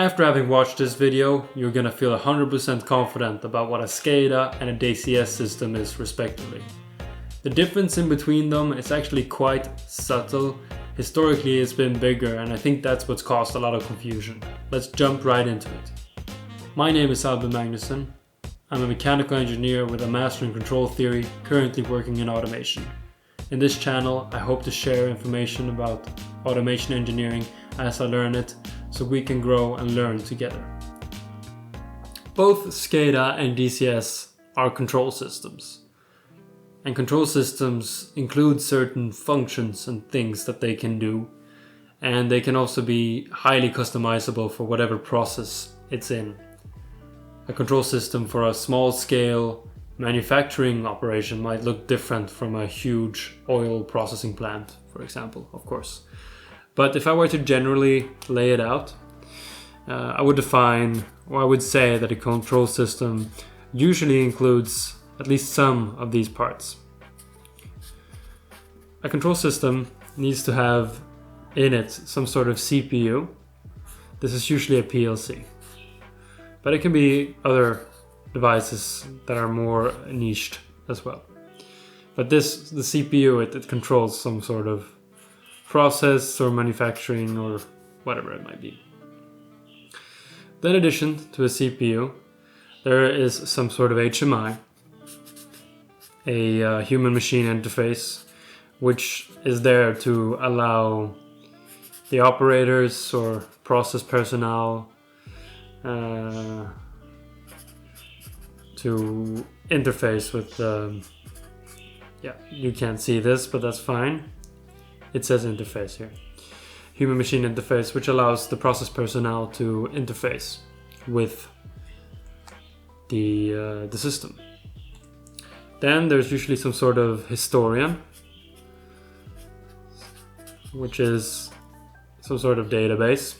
After having watched this video, you're gonna feel 100% confident about what a SCADA and a DCS system is respectively. The difference in between them is actually quite subtle. Historically it's been bigger, and I think that's what's caused a lot of confusion. Let's jump right into it. My name is Albin Magnusson. I'm a mechanical engineer with a master in control theory, currently working in automation. In this channel, I hope to share information about automation engineering as I learn it, so we can grow and learn together. Both SCADA and DCS are control systems. And control systems include certain functions and things that they can do. And they can also be highly customizable for whatever process it's in. A control system for a small scale manufacturing operation might look different from a huge oil processing plant, for example, of course. But if I were to generally lay it out, I would say that a control system usually includes at least some of these parts. A control system needs to have in it some sort of CPU. This is usually a PLC. But it can be other devices that are more niched as well. But the CPU, it controls some sort of process or manufacturing or whatever it might be. Then in addition to a CPU, there is some sort of HMI, a human machine interface, which is there to allow the operators or process personnel to interface with you can't see this, but that's fine. It says interface here. Human machine interface, which allows the process personnel to interface with the system. Then there's usually some sort of historian, which is some sort of database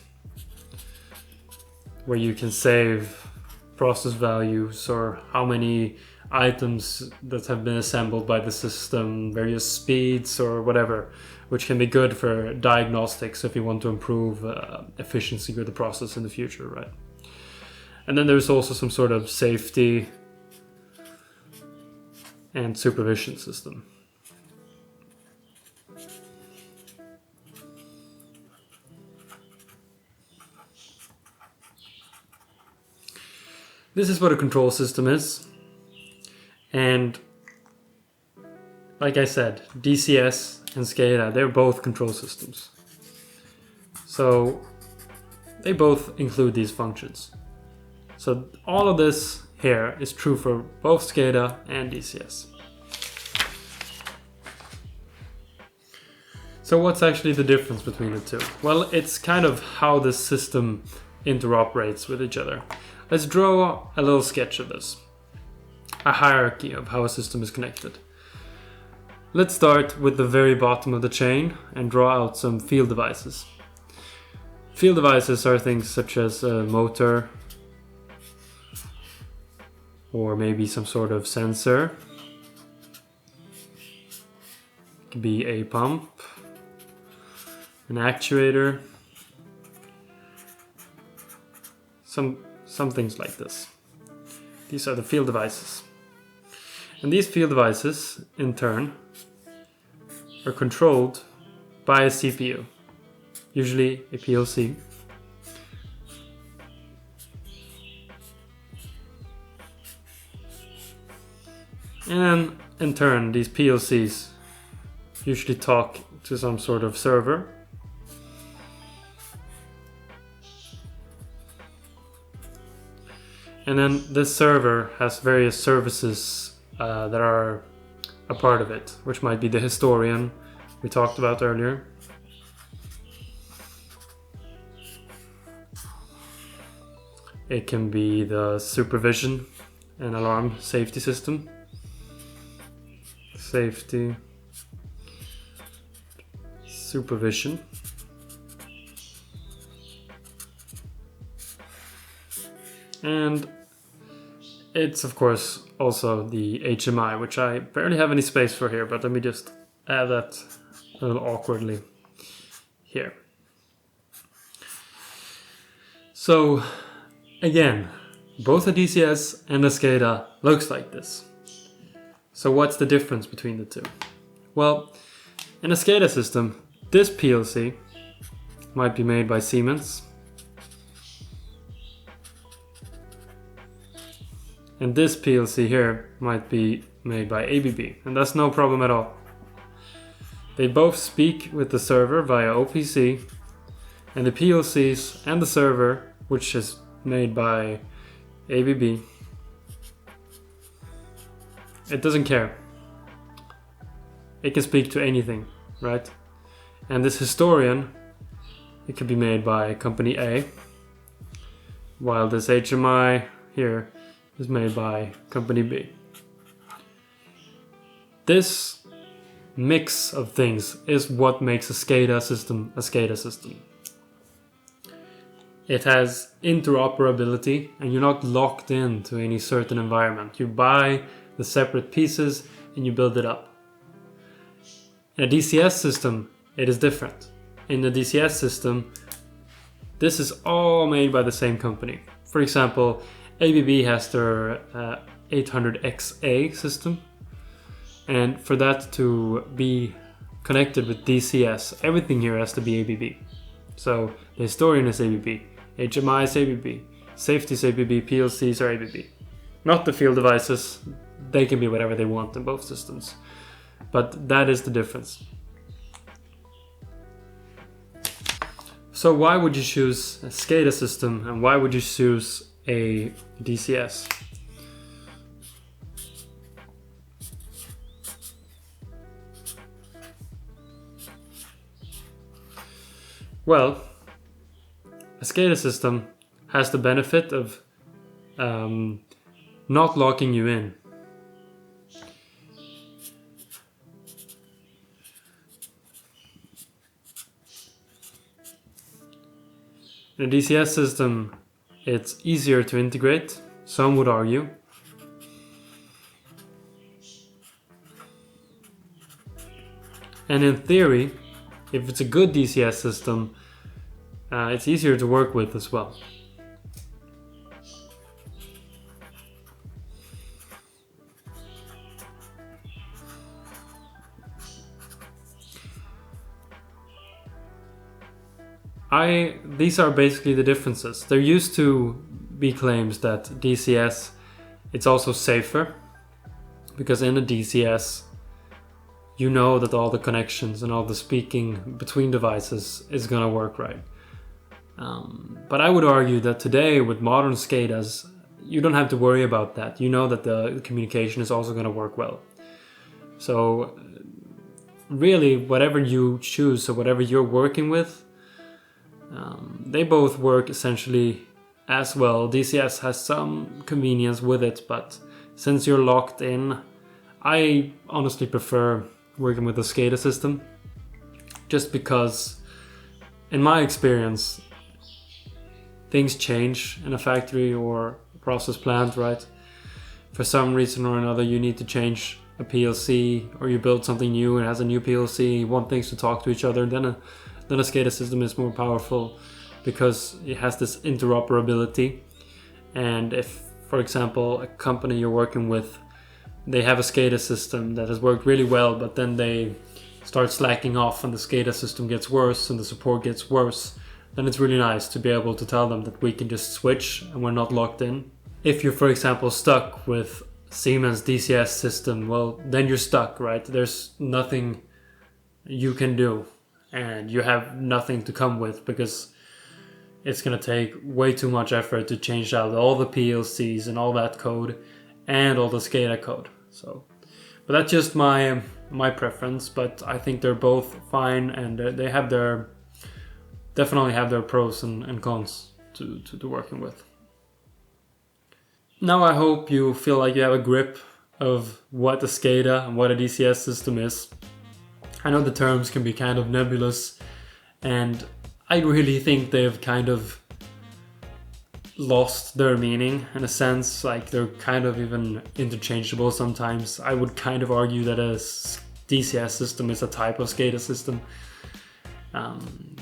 where you can save process values or how many items that have been assembled by the system, various speeds or whatever, which can be good for diagnostics if you want to improve efficiency of the process in the future, right? And then there's also some sort of safety and supervision system. This is what a control system is. And like I said, DCS and SCADA, they're both control systems. So they both include these functions. So all of this here is true for both SCADA and DCS. So what's actually the difference between the two? Well, it's kind of how the system interoperates with each other. Let's draw a little sketch of this. A hierarchy of how a system is connected. Let's start with the very bottom of the chain and draw out some field devices. Field devices are things such as a motor, or maybe some sort of sensor. It could be a pump, an actuator, some things like this. These are the field devices. And these field devices, in turn, are controlled by a CPU, usually a PLC. And then, in turn, these PLCs usually talk to some sort of server. And then this server has various services that are a part of it, which might be the historian we talked about earlier. It can be the supervision and alarm safety system. Safety, supervision. And it's of course also the HMI, which I barely have any space for here, but let me just add that a little awkwardly here. So again, both a DCS and a SCADA looks like this. So what's the difference between the two? Well, in a SCADA system, this PLC might be made by Siemens, and this PLC here might be made by ABB, and that's no problem at all. They both speak with the server via OPC, and the PLCs and the server, which is made by ABB, it doesn't care. It can speak to anything, right? And this historian, it could be made by company A, while this HMI here is made by company B. This mix of things is what makes a SCADA system a SCADA system. It has interoperability, and you're not locked into any certain environment. You buy the separate pieces and you build it up. In a DCS system, it is different. In the DCS system, this is all made by the same company. For example, ABB has their 800XA system, and for that to be connected with DCS, everything here has to be ABB. So the historian is ABB, HMI is ABB, safety is ABB, PLCs are ABB. Not the field devices, they can be whatever they want in both systems. But that is the difference. So why would you choose a SCADA system and why would you choose a DCS? Well, a SCADA system has the benefit of not locking you in. In a DCS system, it's easier to integrate, some would argue. And in theory, if it's a good DCS system, it's easier to work with as well. These are basically the differences. There used to be claims that DCS, it's also safer, because in a DCS, you know that all the connections and all the speaking between devices is gonna work right. But I would argue that today with modern SCADAs, you don't have to worry about that. You know that the communication is also gonna work well. So really, whatever you choose or whatever you're working with, they both work essentially as well. DCS has some convenience with it, but since you're locked in, I honestly prefer working with a SCADA system, just because in my experience things change in a factory or process plant, right? For some reason or another you need to change a PLC, or you build something new and it has a new PLC, you want things to talk to each other, then a SCADA system is more powerful because it has this interoperability. And if, for example, a company you're working with, they have a SCADA system that has worked really well, but then they start slacking off and the SCADA system gets worse and the support gets worse, then it's really nice to be able to tell them that we can just switch and we're not locked in. If you're, for example, stuck with Siemens DCS system, well, then you're stuck, right? There's nothing you can do and you have nothing to come with, because it's going to take way too much effort to change out all the PLCs and all that code and all the SCADA code. So, but that's just my preference, but I think they're both fine, and they have definitely have their pros and cons to working with. Now I hope you feel like you have a grip of what a SCADA and what a DCS system is. I know the terms can be kind of nebulous, and I really think they've kind of lost their meaning in a sense. Like, they're kind of even interchangeable sometimes. I would kind of argue that a DCS system is a type of SCADA system.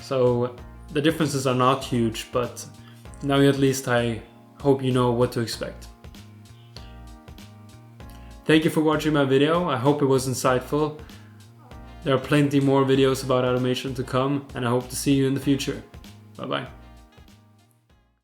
So the differences are not huge, but Now at least I hope you know what to expect. Thank you for watching my video. I hope it was insightful. There are plenty more videos about automation to come, and I hope to see you in the future. Bye bye.